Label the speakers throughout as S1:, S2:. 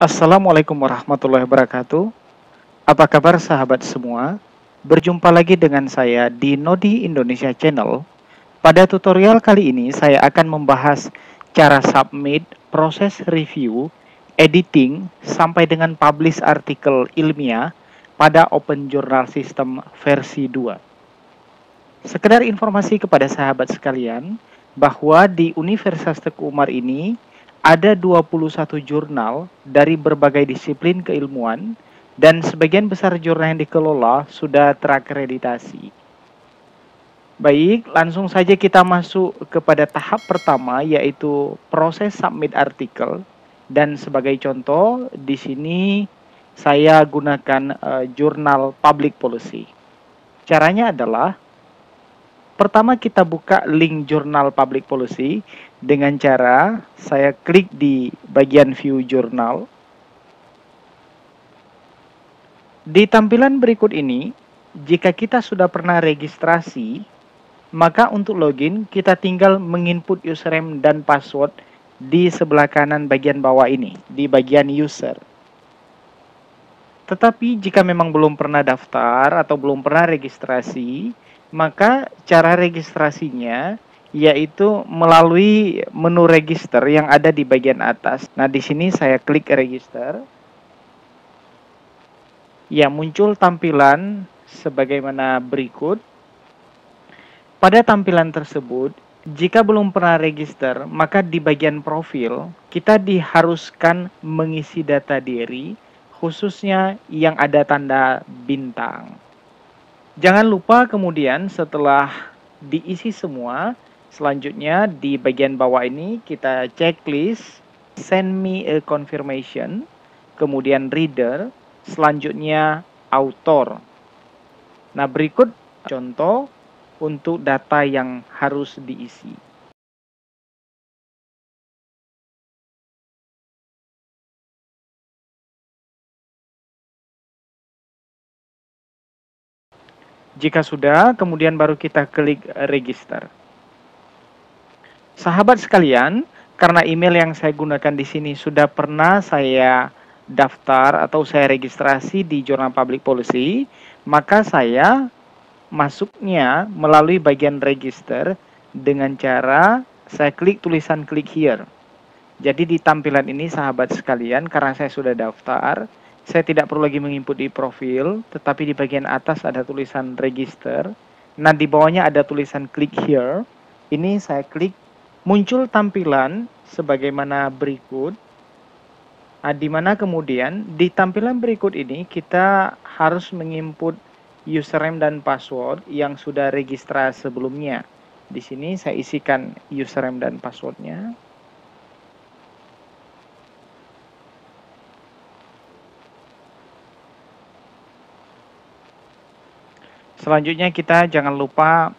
S1: Assalamualaikum warahmatullahi wabarakatuh. Apa kabar sahabat semua? Berjumpa lagi dengan saya di Nodi Indonesia Channel. Pada tutorial kali ini saya akan membahas cara submit, proses review, editing, sampai dengan publish artikel ilmiah pada Open Journal System versi 2. Sekedar informasi kepada sahabat sekalian, bahwa di Universitas Teguh Umar ini ada 21 jurnal dari berbagai disiplin keilmuan dan sebagian besar jurnal yang dikelola sudah terakreditasi. Baik, langsung saja kita masuk kepada tahap pertama, yaitu proses submit artikel. Dan sebagai contoh, di sini saya gunakan jurnal Public Policy. Caranya adalah pertama kita buka link jurnal Public Policy dengan cara saya klik di bagian view jurnal. Di tampilan berikut ini, jika kita sudah pernah registrasi, maka untuk login kita tinggal menginput username dan password di sebelah kanan bagian bawah ini, di bagian user. Tetapi jika memang belum pernah daftar atau belum pernah registrasi, maka cara registrasinya yaitu melalui menu register yang ada di bagian atas. Nah, di sini saya klik register. Ya, muncul tampilan sebagaimana berikut. Pada tampilan tersebut, jika belum pernah register, maka di bagian profil kita diharuskan mengisi data diri, khususnya yang ada tanda bintang. Jangan lupa kemudian setelah diisi semua, selanjutnya di bagian bawah ini kita checklist, send me a confirmation, kemudian reader, selanjutnya author. Nah, berikut contoh untuk data yang harus diisi. Jika sudah, kemudian baru kita klik register. Sahabat sekalian, karena email yang saya gunakan di sini sudah pernah saya daftar atau saya registrasi di Jurnal Public Policy, maka saya masuknya melalui bagian register dengan cara saya klik tulisan klik here. Jadi di tampilan ini sahabat sekalian, karena saya sudah daftar, saya tidak perlu lagi menginput di profil, tetapi di bagian atas ada tulisan register. Nah, di bawahnya ada tulisan klik here. Ini saya klik, muncul tampilan sebagaimana berikut. Nah, di mana kemudian di tampilan berikut ini kita harus menginput username dan password yang sudah registrasi sebelumnya. Di sini saya isikan username dan passwordnya. Selanjutnya kita jangan lupa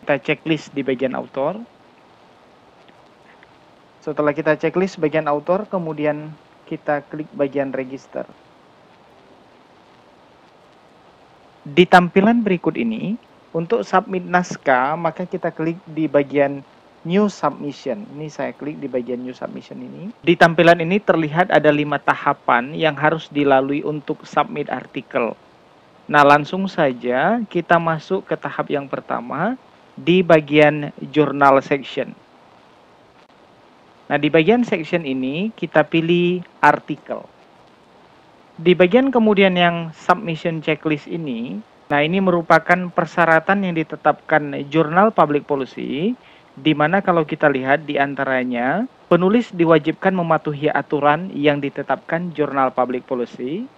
S1: kita checklist di bagian author. Setelah kita checklist bagian author, kemudian kita klik bagian register. Di tampilan berikut ini, untuk submit naskah, maka kita klik di bagian New Submission. Ini saya klik di bagian New Submission ini. Di tampilan ini terlihat ada 5 tahapan yang harus dilalui untuk submit artikel. Nah, langsung saja kita masuk ke tahap yang pertama di bagian Journal Section. Nah, di bagian section ini kita pilih artikel. Di bagian kemudian yang submission checklist ini, nah ini merupakan persyaratan yang ditetapkan Jurnal Public Policy, di mana kalau kita lihat di antaranya, penulis diwajibkan mematuhi aturan yang ditetapkan Jurnal Public Policy.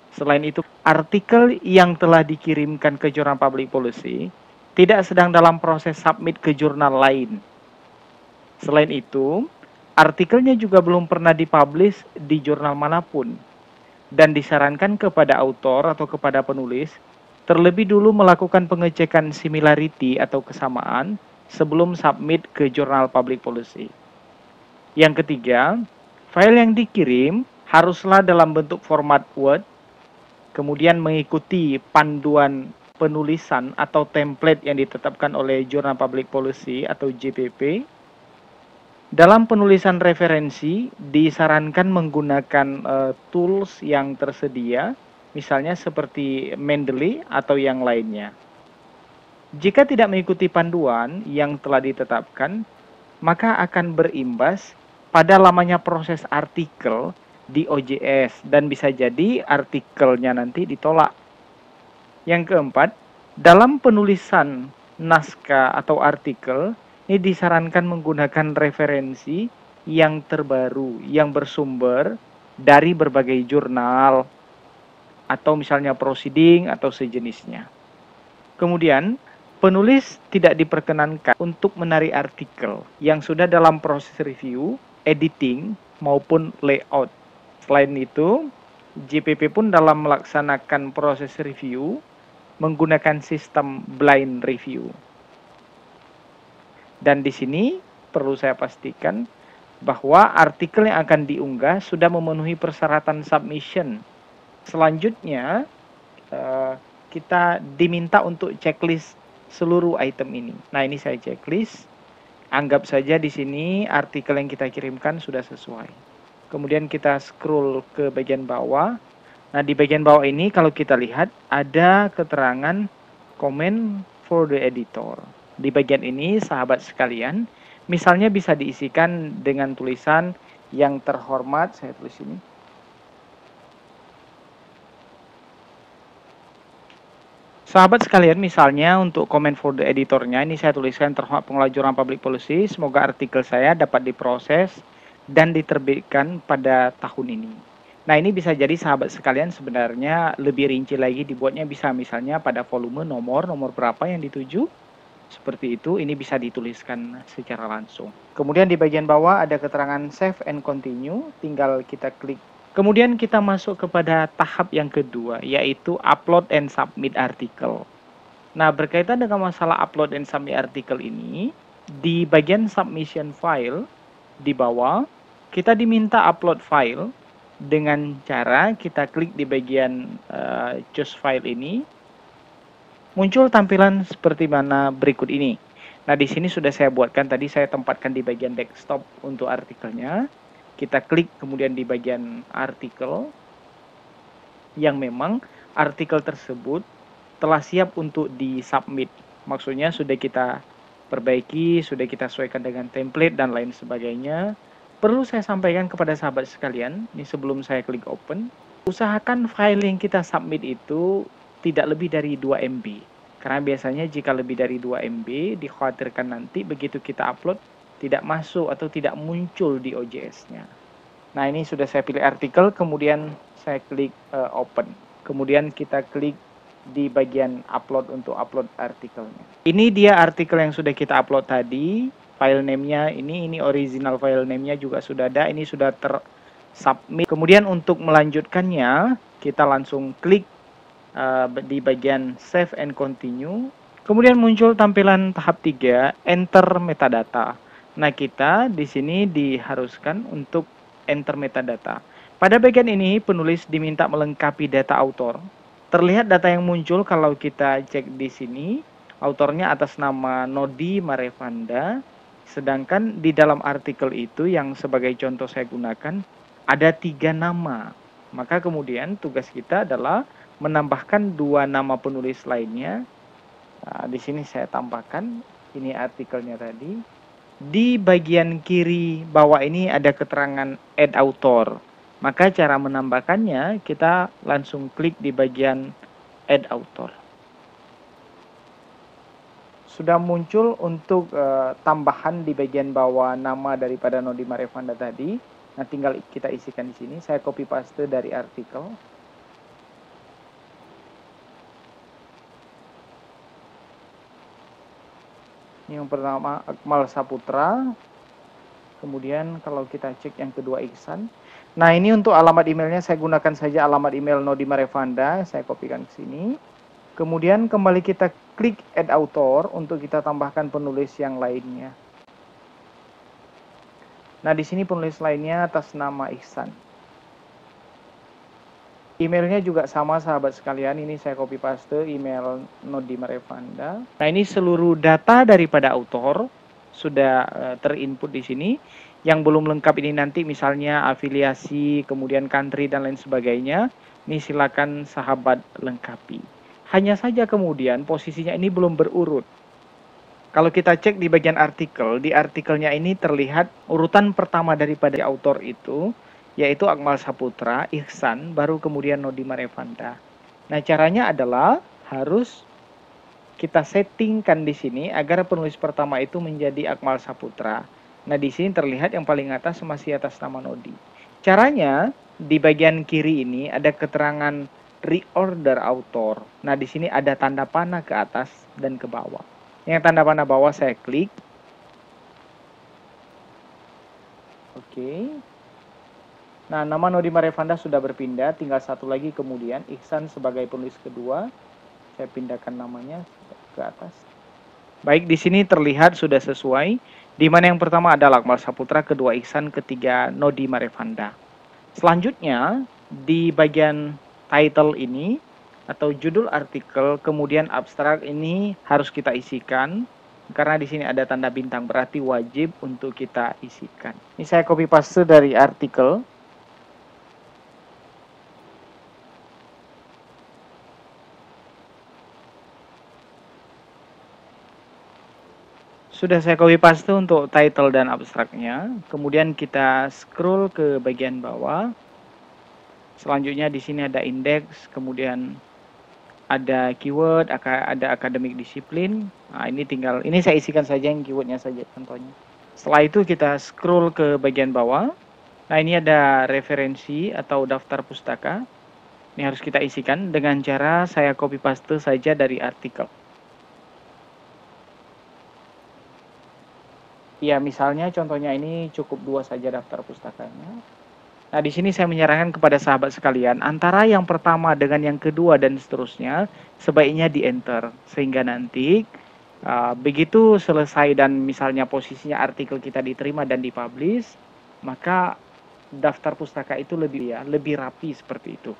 S1: Selain itu, artikel yang telah dikirimkan ke Jurnal Public Policy tidak sedang dalam proses submit ke jurnal lain. Selain itu, artikelnya juga belum pernah dipublish di jurnal manapun. Dan disarankan kepada autor atau kepada penulis, terlebih dulu melakukan pengecekan similarity atau kesamaan sebelum submit ke Jurnal Public Policy. Yang ketiga, file yang dikirim haruslah dalam bentuk format Word, kemudian mengikuti panduan penulisan atau template yang ditetapkan oleh Jurnal Public Policy atau JPP. Dalam penulisan referensi disarankan menggunakan tools yang tersedia, misalnya seperti Mendeley atau yang lainnya. Jika tidak mengikuti panduan yang telah ditetapkan, maka akan berimbas pada lamanya proses artikel di OJS dan bisa jadi artikelnya nanti ditolak. Yang keempat, dalam penulisan naskah atau artikel, ini disarankan menggunakan referensi yang terbaru, yang bersumber dari berbagai jurnal, atau misalnya proceeding atau sejenisnya. Kemudian, penulis tidak diperkenankan untuk menarik artikel yang sudah dalam proses review, editing, maupun layout. Selain itu, JPP pun dalam melaksanakan proses review menggunakan sistem blind review. Dan di sini perlu saya pastikan bahwa artikel yang akan diunggah sudah memenuhi persyaratan submission. Selanjutnya, kita diminta untuk checklist seluruh item ini. Nah, ini saya checklist. Anggap saja di sini artikel yang kita kirimkan sudah sesuai. Kemudian kita scroll ke bagian bawah. Nah, di bagian bawah ini kalau kita lihat ada keterangan comment for the editor. Di bagian ini, sahabat sekalian, misalnya bisa diisikan dengan tulisan yang terhormat, saya tulis ini. Sahabat sekalian, misalnya untuk comment for the editornya, ini saya tuliskan terhormat pengelola jurnal public policy, semoga artikel saya dapat diproses dan diterbitkan pada tahun ini. Nah, ini bisa jadi sahabat sekalian sebenarnya lebih rinci lagi dibuatnya bisa misalnya pada volume nomor berapa yang dituju. Seperti itu, ini bisa dituliskan secara langsung. Kemudian di bagian bawah ada keterangan save and continue, tinggal kita klik. Kemudian kita masuk kepada tahap yang kedua, yaitu upload and submit artikel. Nah, berkaitan dengan masalah upload and submit artikel ini, di bagian submission file, di bawah, kita diminta upload file dengan cara kita klik di bagian choose file ini, muncul tampilan seperti mana berikut ini. Nah, di sini sudah saya buatkan, tadi saya tempatkan di bagian desktop untuk artikelnya. Kita klik kemudian di bagian artikel, yang memang artikel tersebut telah siap untuk disubmit. Maksudnya sudah kita perbaiki, sudah kita sesuaikan dengan template dan lain sebagainya. Perlu saya sampaikan kepada sahabat sekalian, ini sebelum saya klik open, usahakan file yang kita submit itu tidak lebih dari 2 MB. Karena biasanya jika lebih dari 2 MB, dikhawatirkan nanti begitu kita upload, tidak masuk atau tidak muncul di OJS-nya. Nah, ini sudah saya pilih artikel, kemudian saya klik open. Kemudian kita klik di bagian upload untuk upload artikelnya. Ini dia artikel yang sudah kita upload tadi. File name-nya ini original file name-nya juga sudah ada, ini sudah tersubmit. Kemudian untuk melanjutkannya, kita langsung klik di bagian save and continue. Kemudian muncul tampilan tahap 3, enter metadata. Nah, kita di sini diharuskan untuk enter metadata. Pada bagian ini, penulis diminta melengkapi data autor. Terlihat data yang muncul kalau kita cek di sini, autornya atas nama Nodi Marevanda. Sedangkan di dalam artikel itu yang sebagai contoh saya gunakan ada 3 nama. Maka kemudian tugas kita adalah menambahkan 2 nama penulis lainnya. Nah, di sini saya tambahkan, ini artikelnya tadi. Di bagian kiri bawah ini ada keterangan add author. Maka cara menambahkannya kita langsung klik di bagian add author. Sudah muncul untuk tambahan di bagian bawah nama daripada Nodi Marevanda tadi. Nah, tinggal kita isikan di sini. Saya copy paste dari artikel. Ini yang pertama Akmal Saputra. Kemudian kalau kita cek yang kedua Iksan. Nah, ini untuk alamat emailnya saya gunakan saja alamat email Nodi Marevanda. Saya kopikan ke sini. Kemudian kembali kita klik add author untuk kita tambahkan penulis yang lainnya. Nah, di sini penulis lainnya atas nama Ihsan. Emailnya juga sama sahabat sekalian, ini saya copy paste email Nodi Marevanda. Nah, ini seluruh data daripada author sudah terinput di sini. Yang belum lengkap ini nanti misalnya afiliasi, kemudian country dan lain sebagainya. Ini silakan sahabat lengkapi. Hanya saja kemudian posisinya ini belum berurut. Kalau kita cek di bagian artikel, di artikelnya ini terlihat urutan pertama daripada autor itu, yaitu Akmal Saputra, Ihsan, baru kemudian Nodi Marevanda. Nah, caranya adalah harus kita settingkan di sini agar penulis pertama itu menjadi Akmal Saputra. Nah, di sini terlihat yang paling atas masih atas nama Nodi. Caranya, di bagian kiri ini ada keterangan reorder author. Nah, di sini ada tanda panah ke atas dan ke bawah. Yang tanda panah bawah saya klik. Oke. Nah, nama Nodi Marevanda sudah berpindah, tinggal satu lagi kemudian Ihsan sebagai penulis kedua. Saya pindahkan namanya ke atas. Baik, di sini terlihat sudah sesuai, di mana yang pertama adalah Akmal Saputra, kedua Ihsan, ketiga Nodi Marevanda. Selanjutnya, di bagian title ini, atau judul artikel, kemudian abstrak ini harus kita isikan, karena di sini ada tanda bintang, berarti wajib untuk kita isikan. Ini saya copy paste dari artikel. Sudah saya copy paste untuk title dan abstraknya. Kemudian kita scroll ke bagian bawah. Selanjutnya di sini ada indeks, kemudian ada keyword, ada akademik disiplin. Nah, ini saya isikan saja yang keywordnya saja contohnya. Setelah itu kita scroll ke bagian bawah. Nah, ini ada referensi atau daftar pustaka. Ini harus kita isikan dengan cara saya copy paste saja dari artikel. Ya, misalnya contohnya ini cukup 2 saja daftar pustakanya. Nah, di sini saya menyarankan kepada sahabat sekalian, antara yang pertama dengan yang kedua dan seterusnya, sebaiknya di-enter. Sehingga nanti, begitu selesai dan misalnya posisinya artikel kita diterima dan dipublish, maka daftar pustaka itu lebih rapi seperti itu.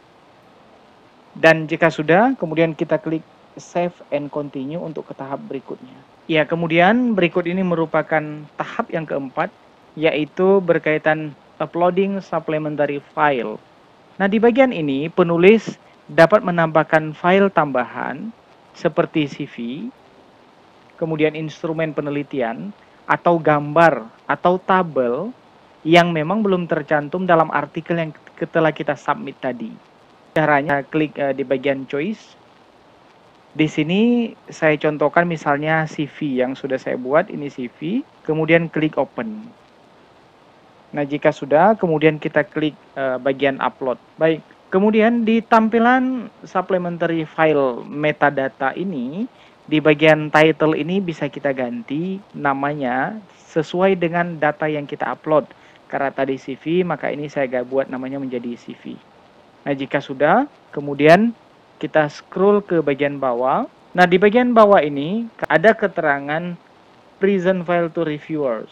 S1: Dan jika sudah, kemudian kita klik Save and Continue untuk ke tahap berikutnya. Ya, kemudian berikut ini merupakan tahap yang keempat, yaitu berkaitan uploading supplementary file. Nah, di bagian ini penulis dapat menambahkan file tambahan seperti CV, kemudian instrumen penelitian, atau gambar, atau tabel yang memang belum tercantum dalam artikel yang telah kita submit tadi. Caranya klik di bagian choice. Di sini saya contohkan misalnya CV yang sudah saya buat, ini CV, kemudian klik open. Nah, jika sudah, kemudian kita klik bagian upload. Baik, kemudian di tampilan supplementary file metadata ini, di bagian title ini bisa kita ganti namanya sesuai dengan data yang kita upload. Karena tadi CV, maka ini saya buat namanya menjadi CV. Nah, jika sudah, kemudian kita scroll ke bagian bawah. Nah, di bagian bawah ini ada keterangan present file to reviewers.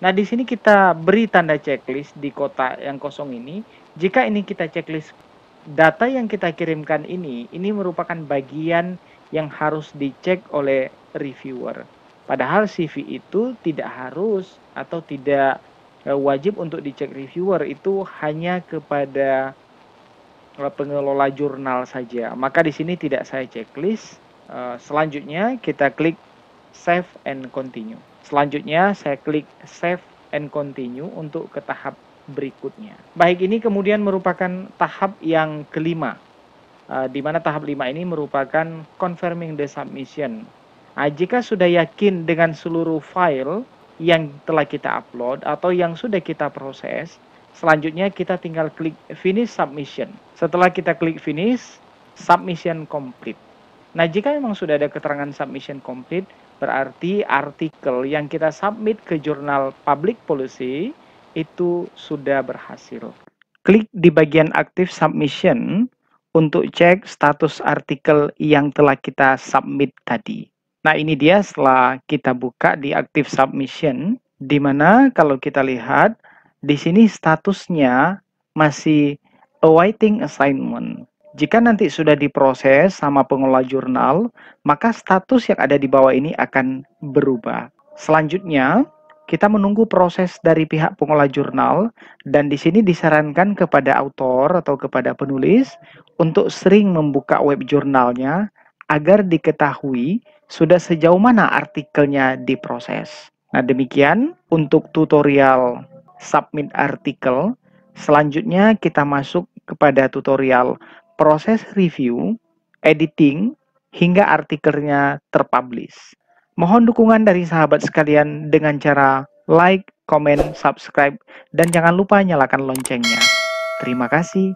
S1: Nah, di sini kita beri tanda checklist di kotak yang kosong ini. Jika ini kita checklist, data yang kita kirimkan ini merupakan bagian yang harus dicek oleh reviewer. Padahal CV itu tidak harus atau tidak wajib untuk dicek reviewer, itu hanya kepada pengelola jurnal saja. Maka di sini tidak saya checklist. Selanjutnya kita klik Save and Continue. Selanjutnya saya klik Save and Continue untuk ke tahap berikutnya. Baik, ini kemudian merupakan tahap yang kelima. Di mana tahap 5 ini merupakan confirming the submission. Jika sudah yakin dengan seluruh file yang telah kita upload atau yang sudah kita proses, selanjutnya kita tinggal klik finish submission. Setelah kita klik finish, submission complete. Nah, jika memang sudah ada keterangan submission complete, berarti artikel yang kita submit ke jurnal Public Policy itu sudah berhasil. Klik di bagian active submission untuk cek status artikel yang telah kita submit tadi. Nah, ini dia setelah kita buka di active submission, di mana kalau kita lihat di sini statusnya masih awaiting assignment. Jika nanti sudah diproses sama pengelola jurnal, maka status yang ada di bawah ini akan berubah. Selanjutnya, kita menunggu proses dari pihak pengolah jurnal, dan di sini disarankan kepada autor atau kepada penulis untuk sering membuka web jurnalnya agar diketahui sudah sejauh mana artikelnya diproses. Nah, demikian untuk tutorial submit artikel. Selanjutnya kita masuk kepada tutorial proses review, editing, hingga artikelnya terpublish. Mohon dukungan dari sahabat sekalian dengan cara like, comment, subscribe, dan jangan lupa nyalakan loncengnya. Terima kasih.